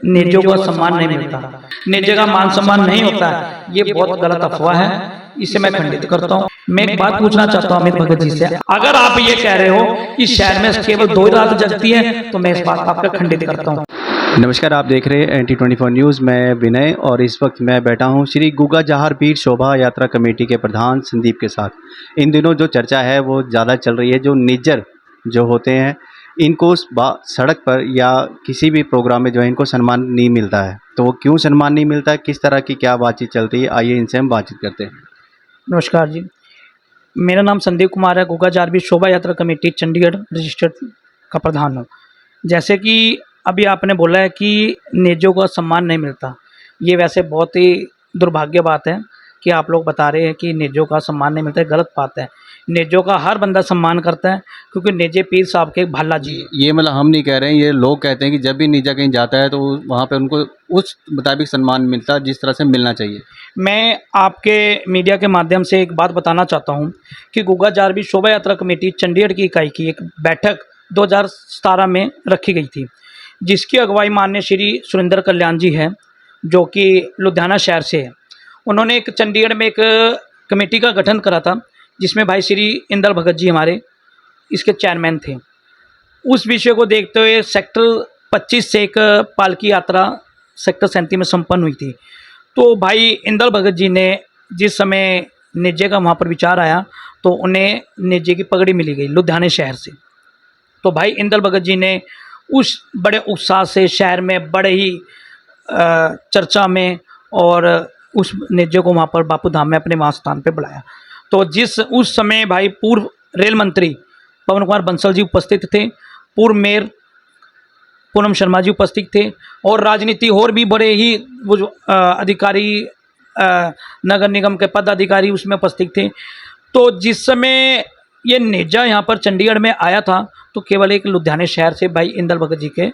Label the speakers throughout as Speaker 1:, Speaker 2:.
Speaker 1: नेजों को सम्मान नहीं मिलता, नेजे का मान सम्मान नहीं होता, ये बहुत गलत अफवाह है। इसे मैं खंडित करता हूँ। मैं एक बात पूछना चाहता हूँ अमित भगत जी से, अगर आप ये कह रहे हो कि शहर में केवल 2 ही रात जगती है तो मैं इस बात आपका खंडित करता हूँ।
Speaker 2: नमस्कार, आप देख रहे हैं NT24 न्यूज़। मैं विनय और इस वक्त मैं बैठा हूं श्री गुगा जहार पीर शोभा यात्रा कमेटी के प्रधान संदीप के साथ। इन दिनों जो चर्चा है वो ज़्यादा चल रही है, जो निज्जर जो होते हैं इनको सड़क पर या किसी भी प्रोग्राम में जो है इनको सम्मान नहीं मिलता है। तो वो क्यों सम्मान नहीं मिलता है, किस तरह की क्या बातचीत चलती है, आइए इनसे हम बातचीत करते हैं।
Speaker 1: नमस्कार जी, मेरा नाम संदीप कुमार है। गुगा जारबी शोभा यात्रा कमेटी चंडीगढ़ रजिस्टर्ड का प्रधान हूँ। जैसे कि अभी आपने बोला है कि नेजों को सम्मान नहीं मिलता, ये वैसे बहुत ही दुर्भाग्य बात है कि आप लोग बता रहे हैं कि नेजों का सम्मान नहीं मिलता है। गलत बात है। नेजों का हर बंदा सम्मान करता है क्योंकि नेजे पीर साहब के भाला जी है।
Speaker 2: ये मतलब हम नहीं कह रहे हैं, ये लोग कहते हैं कि जब भी निजा कहीं जाता है तो वहाँ पे उनको उस मुताबिक सम्मान मिलता है जिस तरह से मिलना चाहिए।
Speaker 1: मैं आपके मीडिया के माध्यम से एक बात बताना चाहता हूं कि गुगा जारबी शोभा यात्रा कमेटी चंडीगढ़ की इकाई की एक बैठक 2017 में रखी गई थी, जिसकी अगुवाई माननीय श्री सुरेंद्र कल्याण जी है, जो कि लुधियाना शहर से है। उन्होंने एक चंडीगढ़ में एक कमेटी का गठन करा था, जिसमें भाई श्री इंदल भगत जी हमारे इसके चेयरमैन थे। उस विषय को देखते हुए सेक्टर 25 से एक पालकी यात्रा सेक्टर 37 में संपन्न हुई थी। तो भाई इंदल भगत जी ने जिस समय नेजे का वहाँ पर विचार आया तो उन्हें नेजे की पगड़ी मिली गई लुधियाना शहर से। तो भाई इंदल भगत जी ने उस बड़े उत्साह से शहर में बड़े ही चर्चा में और उस नेजे को वहाँ पर बापू धाम में अपने वहाँ स्थान पर बुलाया। तो उस समय भाई पूर्व रेल मंत्री पवन कुमार बंसल जी उपस्थित थे, पूर्व मेयर पूनम शर्मा जी उपस्थित थे और राजनीति और भी बड़े ही वो जो अधिकारी नगर निगम के पदाधिकारी उसमें उपस्थित थे। तो जिस समय ये नेजा यहाँ पर चंडीगढ़ में आया था तो केवल एक लुधियाना शहर से भाई इंदल भगत जी के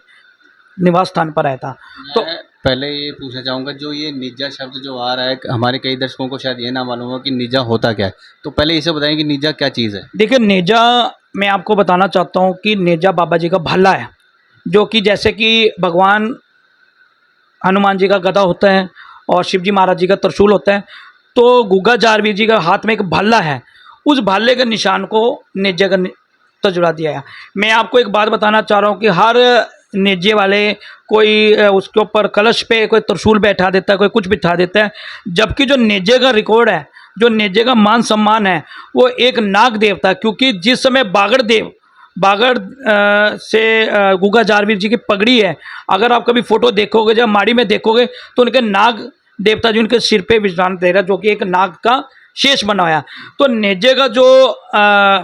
Speaker 1: निवास स्थान पर आया था। तो
Speaker 2: पहले ये पूछना चाहूँगा, जो ये निजा शब्द जो आ रहा है, हमारे कई दर्शकों को शायद ये ना मालूम हो कि निजा होता क्या है, तो पहले इसे बताएं कि निजा क्या चीज़ है।
Speaker 1: देखिए, नेजा मैं आपको बताना चाहता हूँ कि नेजा बाबा जी का भाला है, जो कि जैसे कि भगवान हनुमान जी का गदा होता है और शिव जी महाराज जी का त्रिशूल होता है, तो गुगा जारवीर जी का हाथ में एक भाला है। उस भाले के निशान को नेजे का तो जुड़ा दिया है। मैं आपको एक बात बताना चाह रहा हूँ कि हर नेजे वाले कोई उसके ऊपर कलश पे कोई त्रिशूल बैठा देता है, कोई कुछ बिठा देता है, जबकि जो नेजे का रिकॉर्ड है, जो नेजे का मान सम्मान है, वो एक नाग देवता, क्योंकि जिस समय बागड़ से गुगा जारवीर जी की पगड़ी है, अगर आप कभी फोटो देखोगे जब माड़ी में देखोगे तो उनके नाग देवता जी उनके सिर पे विश्राम दे रहा है, जो कि एक नाग का शेष बना हुआ है। तो नेजे का जो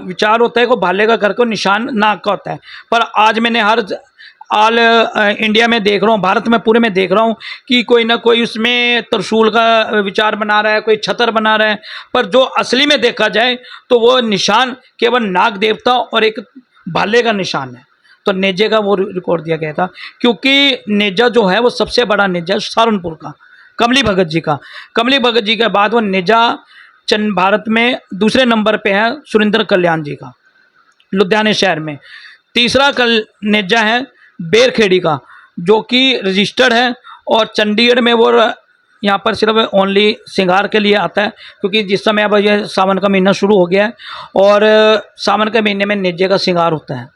Speaker 1: विचार होता है वो भाले का करके निशान नाग का होता है। पर आज मैंने हर ऑल इंडिया में देख रहा हूँ, भारत में पूरे में देख रहा हूँ कि कोई ना कोई उसमें त्रिशूल का विचार बना रहा है, कोई छतर बना रहा है, पर जो असली में देखा जाए तो वो निशान केवल नाग देवता और एक भाले का निशान है। तो नेजे का वो रिकॉर्ड दिया गया था, क्योंकि नेजा जो है वो सबसे बड़ा नेजा सहारनपुर का कमली भगत जी का। कमली भगत जी के बाद वो नेजा भारत में दूसरे नंबर पे है सुरेंद्र कल्याण जी का लुधियाना शहर में। तीसरा नेजा है बेरखेड़ी का, जो कि रजिस्टर्ड है और चंडीगढ़ में वो यहाँ पर सिर्फ ओनली श्रृंगार के लिए आता है, क्योंकि जिस समय अब ये सावन का महीना शुरू हो गया है और सावन के महीने में नेजे का श्रृंगार होता है।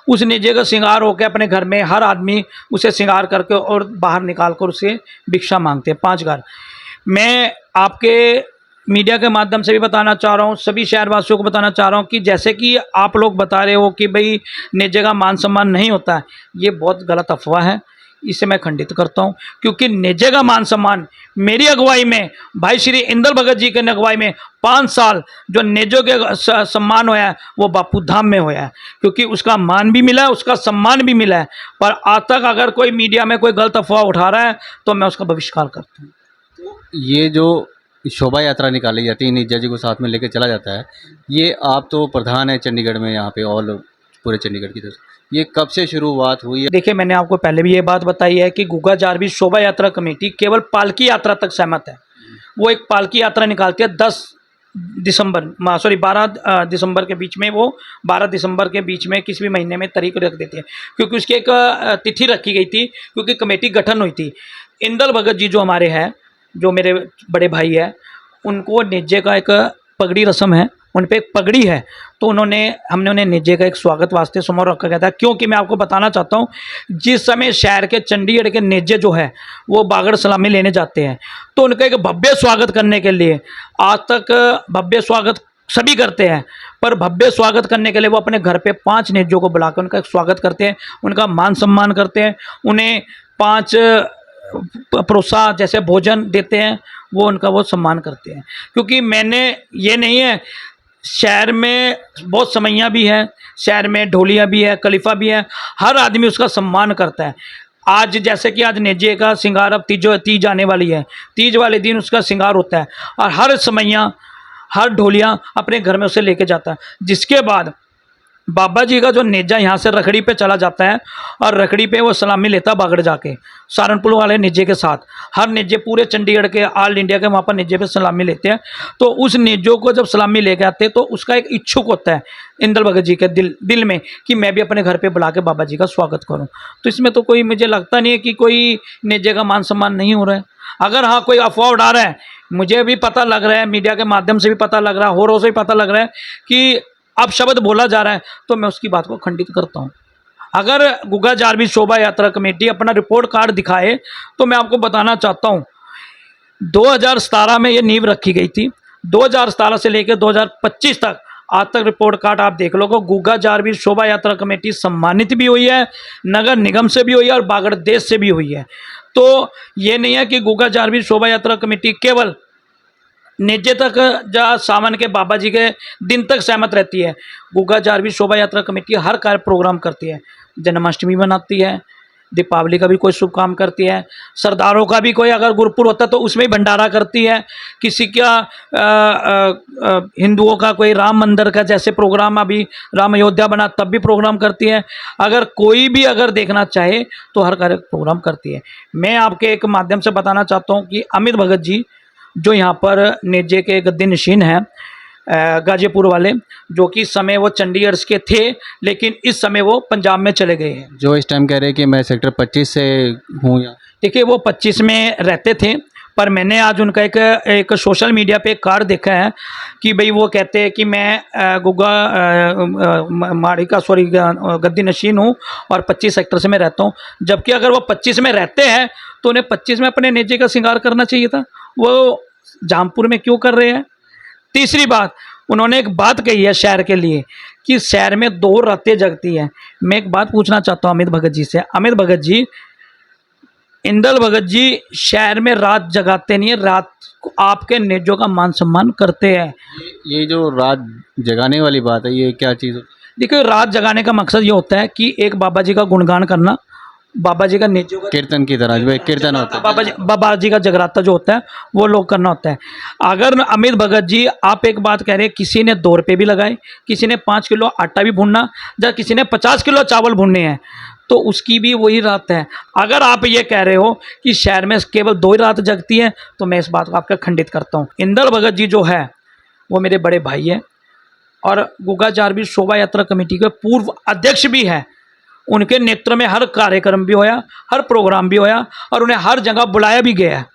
Speaker 1: उस नेजे का श्रृंगार होकर अपने घर में हर आदमी उसे श्रृंगार करके और बाहर निकाल कर उसे भिक्षा मांगते हैं 5 घर। मैं आपके मीडिया के माध्यम से भी बताना चाह रहा हूँ, सभी शहरवासियों को बताना चाह रहा हूँ कि जैसे कि आप लोग बता रहे हो कि भाई नेजे का मान सम्मान नहीं होता है, ये बहुत गलत अफवाह है। इसे मैं खंडित करता हूँ, क्योंकि नेजे का मान सम्मान मेरी अगुवाई में, भाई श्री इंदल भगत जी के अगुवाई में 5 साल जो नेजों के सम्मान होया है वो बापू धाम में होया है, क्योंकि उसका मान भी मिला है, उसका सम्मान भी मिला है। पर आज तक अगर कोई मीडिया में कोई गलत अफवाह उठा रहा है तो मैं उसका बहिष्कार करता हूँ।
Speaker 2: ये जो शोभा यात्रा निकाली जाती है, निजा जी को साथ में लेकर चला जाता है, ये आप तो प्रधान है चंडीगढ़ में, यहाँ पे ऑल पूरे चंडीगढ़ की तरफ, ये कब से शुरुआत हुई है?
Speaker 1: देखिए, मैंने आपको पहले भी ये बात बताई है कि गुगा जारबी शोभा यात्रा कमेटी केवल पालकी यात्रा तक सहमत है। वो एक पालकी यात्रा निकालती है 10 दिसंबर, सॉरी 12 दिसंबर के बीच में, वो 12 दिसंबर के बीच में किसी भी महीने में तारीख रख देती है, क्योंकि उसकी एक तिथि रखी गई थी, क्योंकि कमेटी गठन हुई थी। इंदल भगत जी जो हमारे हैं, जो मेरे बड़े भाई है, उनको नेजे का एक पगड़ी रस्म है, उन पे एक पगड़ी है, तो हमने उन्हें नेजे का एक स्वागत वास्ते समारोह रखा गया था। क्योंकि मैं आपको बताना चाहता हूँ, जिस समय शहर के चंडीगढ़ के नेजे जो है वो बागड़ सलामी लेने जाते हैं, तो उनका एक भव्य स्वागत करने के लिए, आज तक भव्य स्वागत सभी करते हैं, पर भव्य स्वागत करने के लिए वो अपने घर पे 5 नेजों को बुलाकर उनका एक स्वागत करते हैं, उनका मान सम्मान करते हैं, उन्हें 5 प्रोत्साह जैसे भोजन देते हैं, वो उनका वो सम्मान करते हैं। क्योंकि मैंने ये नहीं है, शहर में बहुत समैया भी हैं, शहर में ढोलिया भी है, खलीफा भी है, हर आदमी उसका सम्मान करता है। आज जैसे कि आज नेजे का श्रृंगार, अब तीज आने वाली है, तीज वाले दिन उसका श्रृंगार होता है, और हर समैया, हर ढोलिया अपने घर में उसे लेके जाता है। जिसके बाद बाबा जी का जो नेजा यहाँ से रखड़ी पे चला जाता है, और रखड़ी पे वो सलामी लेता बागड़ जाके सहारनपुर वाले नेजे के साथ। हर नेजे पूरे चंडीगढ़ के, ऑल इंडिया के वहाँ पर नेजे पे सलामी लेते हैं। तो उस नेजों को जब सलामी लेके आते हैं, तो उसका एक इच्छुक होता है इंदल भगत जी के दिल में कि मैं भी अपने घर पे बुला के बाबा जी का स्वागत करूँ। तो इसमें तो कोई, मुझे लगता नहीं है कि कोई नेजे का मान सम्मान नहीं हो रहा है। अगर हाँ कोई अफवाह उड़ा रहा है, मुझे भी पता लग रहा है, मीडिया के माध्यम से भी पता लग रहा है, होरों से भी पता लग रहा है कि अब शब्द बोला जा रहा है, तो मैं उसकी बात को खंडित करता हूँ। अगर गुग्गा जारबीर शोभा यात्रा कमेटी अपना रिपोर्ट कार्ड दिखाए, तो मैं आपको बताना चाहता हूँ, 2017 में ये नींव रखी गई थी, 2017 से लेकर 2025 तक, आज तक रिपोर्ट कार्ड आप देख लो, गुग्गा जारबीर शोभा यात्रा कमेटी सम्मानित भी हुई है, नगर निगम से भी हुई है, और बागड़ देश से भी हुई है। तो ये नहीं है कि गुग्गा जारबीर शोभा यात्रा कमेटी केवल नेजे तक जा सावन के बाबा जी के दिन तक सहमत रहती है। गुग्गा जारबीर शोभा यात्रा कमेटी हर कार्य प्रोग्राम करती है, जन्माष्टमी मनाती है, दीपावली का भी कोई शुभ काम करती है, सरदारों का भी कोई अगर गुरुपुर होता है तो उसमें ही भंडारा करती है, किसी का हिंदुओं का कोई राम मंदिर का जैसे प्रोग्राम, अभी राम अयोध्या बना तब भी प्रोग्राम करती है। अगर कोई भी अगर देखना चाहे तो हर कार्य प्रोग्राम करती है। मैं आपके एक माध्यम से बताना चाहता हूँ कि अमित भगत जी जो यहाँ पर नेजे के गद्दी नशीन हैं, गाजीपुर वाले, जो कि इस समय वो चंडीगढ़ के थे, लेकिन इस समय वो पंजाब में चले गए हैं।
Speaker 2: जो इस टाइम कह रहे हैं कि मैं सेक्टर 25 से हूँ, या
Speaker 1: देखिए वो 25 में रहते थे, पर मैंने आज उनका एक सोशल मीडिया पे एक कार्ड देखा है कि भाई वो कहते हैं कि मैं गुग्गा माड़ी का सॉरी गद्दी नशीन हूँ और 25 सेक्टर से मैं रहता हूँ। जबकि अगर वो 25 में रहते हैं तो उन्हें 25 में अपने नेजे का श्रृंगार करना चाहिए था, वो जामपुर में क्यों कर रहे हैं। तीसरी बात, उन्होंने एक बात कही है शहर के लिए कि शहर में 2 रातें जगती हैं। मैं एक बात पूछना चाहता हूँ अमित भगत जी से। अमित भगत जी, इंदल भगत जी शहर में रात जगाते नहीं है, रात को आपके नेजों का मान सम्मान करते हैं।
Speaker 2: ये जो रात जगाने वाली बात है, ये क्या चीज़?
Speaker 1: देखिए रात जगाने का मकसद ये होता है कि एक बाबा जी का गुणगान करना, बाबा जी का नेजों का
Speaker 2: कीर्तन की तरह जो एक कीर्तन होता है,
Speaker 1: बाबा जी का जगराता जो होता है वो लोग करना होता है। अगर अमित भगत जी आप एक बात कह रहे हैं, किसी ने 2 रुपये भी लगाए, किसी ने 5 किलो आटा भी भूनना, या किसी ने 50 किलो चावल भूनने हैं, तो उसकी भी वही रात है। अगर आप ये कह रहे हो कि शहर में केवल 2 ही रात जगती है, तो मैं इस बात को आपका खंडित करता हूँ। इंदल भगत जी जो है वो मेरे बड़े भाई हैं, और गुग्गा जारबीर शोभा यात्रा कमेटी के पूर्व अध्यक्ष भी हैं। उनके नेतृत्व में हर कार्यक्रम भी होया, हर प्रोग्राम भी होया, और उन्हें हर जगह बुलाया भी गया है।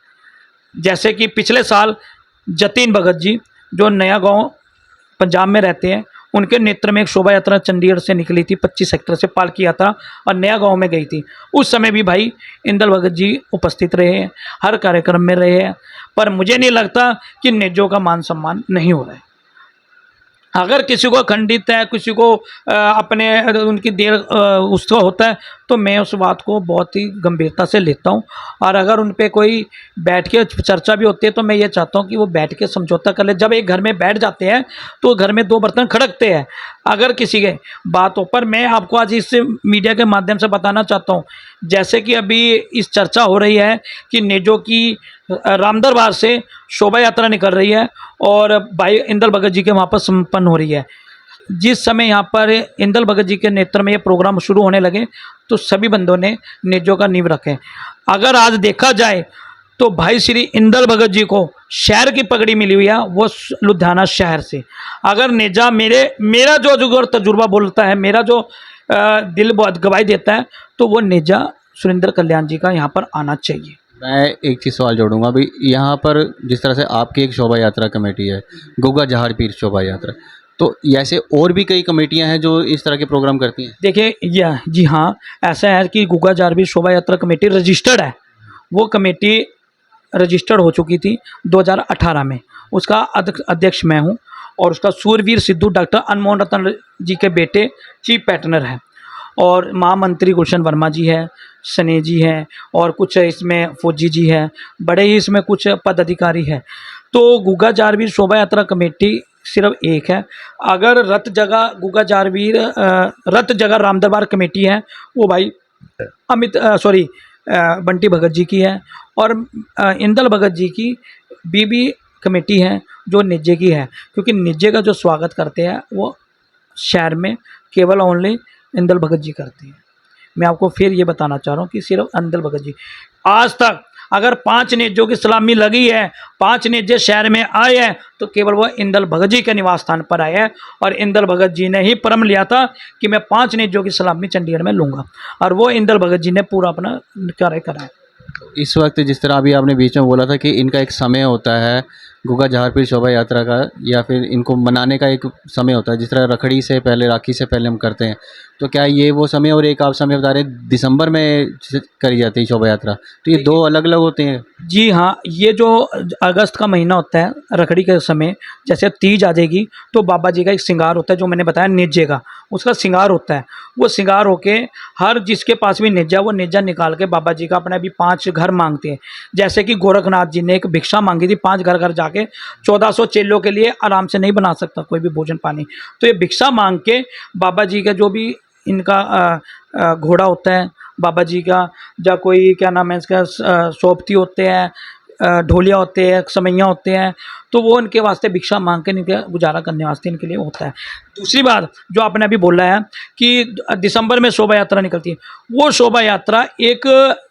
Speaker 1: जैसे कि पिछले साल जतीन भगत जी जो नया गांव पंजाब में रहते हैं, उनके नेतृत्व में एक शोभा यात्रा चंडीगढ़ से निकली थी, 25 सेक्टर से पालकी यात्रा, और नया गांव में गई थी। उस समय भी भाई इंदल भगत जी उपस्थित रहे हैं, हर कार्यक्रम में रहे हैं। पर मुझे नहीं लगता कि नेजों का मान सम्मान नहीं हो रहा है। अगर किसी को खंडित है, किसी को अपने उनकी देर उसका होता है, तो मैं उस बात को बहुत ही गंभीरता से लेता हूं। और अगर उन पे कोई बैठ के चर्चा भी होती है, तो मैं ये चाहता हूं कि वो बैठ के समझौता कर ले। जब एक घर में बैठ जाते हैं तो घर में 2 बर्तन खड़कते हैं अगर किसी के बात हो। पर मैं आपको आज इस मीडिया के माध्यम से बताना चाहता हूँ, जैसे कि अभी इस चर्चा हो रही है कि नेजों की रामदरबार से शोभा यात्रा निकल रही है और भाई इंदल भगत जी के वहाँ पर संपन्न हो रही है। जिस समय यहाँ पर इंदल भगत जी के नेतृत्व में ये प्रोग्राम शुरू होने लगे, तो सभी बंदों ने नेजों का नींव रखे। अगर आज देखा जाए तो भाई श्री इंदल भगत जी को शहर की पगड़ी मिली हुई है, वो लुधियाना शहर से। अगर नेजा मेरा जो तजुर्बा बोलता है, मेरा जो दिल बहुत गवाही देता है, तो वो नेजा सुरेंद्र कल्याण जी का यहाँ पर आना चाहिए।
Speaker 2: मैं एक चीज़ सवाल जोड़ूंगा अभी यहाँ पर, जिस तरह से आपकी एक शोभा यात्रा कमेटी है, गुग्गा जहार पीर शोभा यात्रा, तो ऐसे और भी कई कमेटियां हैं जो इस तरह के प्रोग्राम करती हैं।
Speaker 1: देखिए यह जी हाँ, ऐसा है कि गुग्गा जारबीर शोभा यात्रा कमेटी रजिस्टर्ड है। वो कमेटी रजिस्टर्ड हो चुकी थी 2018 में, उसका अध्यक्ष मैं हूँ, और उसका सूरवीर सिद्धू डॉक्टर अनमोल रतन जी के बेटे चीफ पैटर्नर हैं, और महामंत्री गुलशन वर्मा जी है, सने जी हैं, और कुछ इसमें फौजी जी है, बड़े ही इसमें कुछ पदाधिकारी है। तो गुग्गा जारवीर शोभा यात्रा कमेटी सिर्फ एक है। अगर रत जगह गुग्गा जारवीर रत जगह राम दरबार कमेटी है, वो भाई बंटी भगत जी की है, और इंदल भगत जी की बीबी कमेटी है जो निज्जे की है, क्योंकि निज्जे का जो स्वागत करते हैं वो शहर में केवल ओनली इंदल भगत जी करते हैं। मैं आपको फिर ये बताना चाह रहा हूँ कि सिर्फ इंदल भगत जी, आज तक अगर 5 नेजों की सलामी लगी है, 5 नेजे शहर में आए हैं, तो केवल वो इंदल भगत जी के निवास स्थान पर आए हैं, और इंदल भगत जी ने ही प्रण लिया था कि मैं 5 नेजों की सलामी चंडीगढ़ में लूँगा, और वो इंदल भगत जी ने पूरा अपना कार्य करा है।
Speaker 2: इस वक्त जिस तरह अभी आपने बीच में बोला था कि इनका एक समय होता है गुग्गा जहार पीर शोभा यात्रा का, या फिर इनको मनाने का एक समय होता है, जिस तरह रखड़ी से पहले, राखी से पहले हम करते हैं, तो क्या ये वो समय, और एक आप समय बता रहे हैं दिसंबर में करी जाती है शोभा यात्रा, तो ये 2 अलग अलग होते हैं?
Speaker 1: जी हाँ, ये जो अगस्त का महीना होता है रखड़ी के समय, जैसे तीज आ जाएगी, तो बाबा जी का एक श्रृंगार होता है, जो मैंने बताया नेजे का, उसका श्रृंगार होता है। वो श्रृंगार होके हर जिसके पास भी नेजा, वो नेजा निकाल के बाबा जी का अपने भी 5 घर मांगते हैं। जैसे कि गोरखनाथ जी ने एक भिक्षा मांगी थी, 5 घर घर जाके, 1400 चेलों के लिए आराम से नहीं बना सकता कोई भी भोजन पानी, तो ये भिक्षा मांग के बाबा जी का जो भी इनका घोड़ा होता है बाबा जी का, या कोई क्या नाम है इसका, सोपती होते हैं, ढोलिया होते हैं, समैया होते हैं, तो वो इनके वास्ते भिक्षा मांग के इनके गुजारा करने वास्ते इनके लिए होता है। दूसरी बात जो आपने अभी बोला है कि दिसंबर में शोभा यात्रा निकलती है, वो शोभा यात्रा एक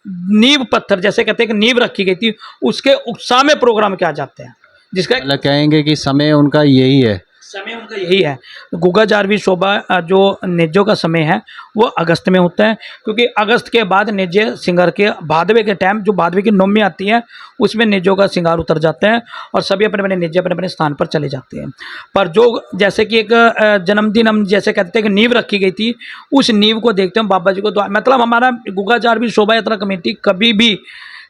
Speaker 1: नींव पत्थर, जैसे कहते हैं कि नींव रखी गई थी, उसके उत्साह में प्रोग्राम किया जाते हैं, जिसका
Speaker 2: मतलब कहेंगे कि समय उनका यही है,
Speaker 1: समय उनका यही है। गुग्गा जारवीर शोभा जो नेजों का समय है वो अगस्त में होता है, क्योंकि अगस्त के बाद नेजे सिंगार के भादवे के टाइम, जो भादवे की नवमी आती है, उसमें नेजों का सिंगार उतर जाता है, और सभी अपने अपने नेजे अपने अपने स्थान पर चले जाते हैं। पर जो जैसे कि एक जन्मदिन हम जैसे कहते हैं कि नींव रखी गई थी, उस नींव को देखते हैं बाबा जी को, मतलब हमारा गुग्गा जारवीर शोभा यात्रा कमेटी कभी भी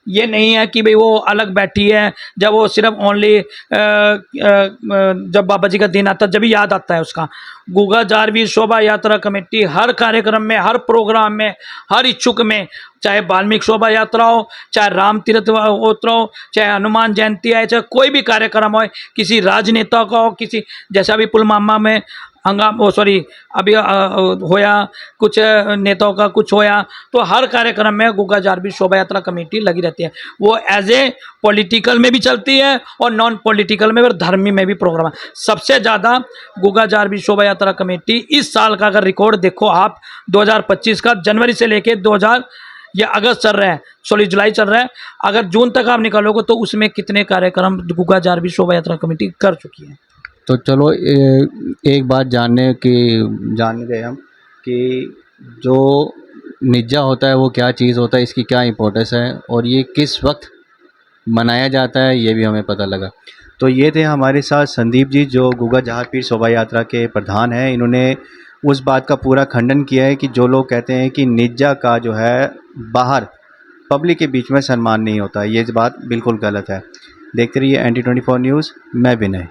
Speaker 1: ये नहीं है कि भाई वो अलग बैठी है, जब वो सिर्फ ओनली जब बाबा जी का दिन आता है जब भी याद आता है उसका। गुग्गा जारवीर शोभा यात्रा कमेटी हर कार्यक्रम में, हर प्रोग्राम में, हर इच्छुक में, चाहे वाल्मीकि शोभा यात्रा हो, चाहे राम तीर्थ उत्सव हो, चाहे हनुमान जयंती है, चाहे कोई भी कार्यक्रम हो, किसी राजनेता का हो, किसी जैसे अभी पुलवामा में अभी होया, कुछ नेताओं का कुछ होया, तो हर कार्यक्रम में गुग्गा जारवीर शोभा यात्रा कमेटी लगी रहती है। वो एज ए पॉलिटिकल में भी चलती है और नॉन पॉलिटिकल में और धर्मी में भी प्रोग्राम है। सबसे ज़्यादा गुग्गा जारवीर शोभा यात्रा कमेटी इस साल का अगर रिकॉर्ड देखो आप, 2025 का जनवरी से लेके ये अगस्त चल रहा है, जुलाई चल रहा है, अगर जून तक आप निकालोगे तो उसमें कितने कार्यक्रम गुग्गा जारवीर शोभा यात्रा कमेटी कर चुकी है।
Speaker 2: तो चलो एक बात जान गए हम कि जो निज्जा होता है वो क्या चीज़ होता है, इसकी क्या इम्पोर्टेंस है, और ये किस वक्त मनाया जाता है, ये भी हमें पता लगा। तो ये थे हमारे साथ संदीप जी, जो गुग्गा जहार पीर शोभा यात्रा के प्रधान हैं। इन्होंने उस बात का पूरा खंडन किया है कि जो लोग कहते हैं कि निज्जा का जो है बाहर पब्लिक के बीच में सम्मान नहीं होता, ये बात बिल्कुल गलत है। देखते रहिए NT24 न्यूज़, मैं विनय।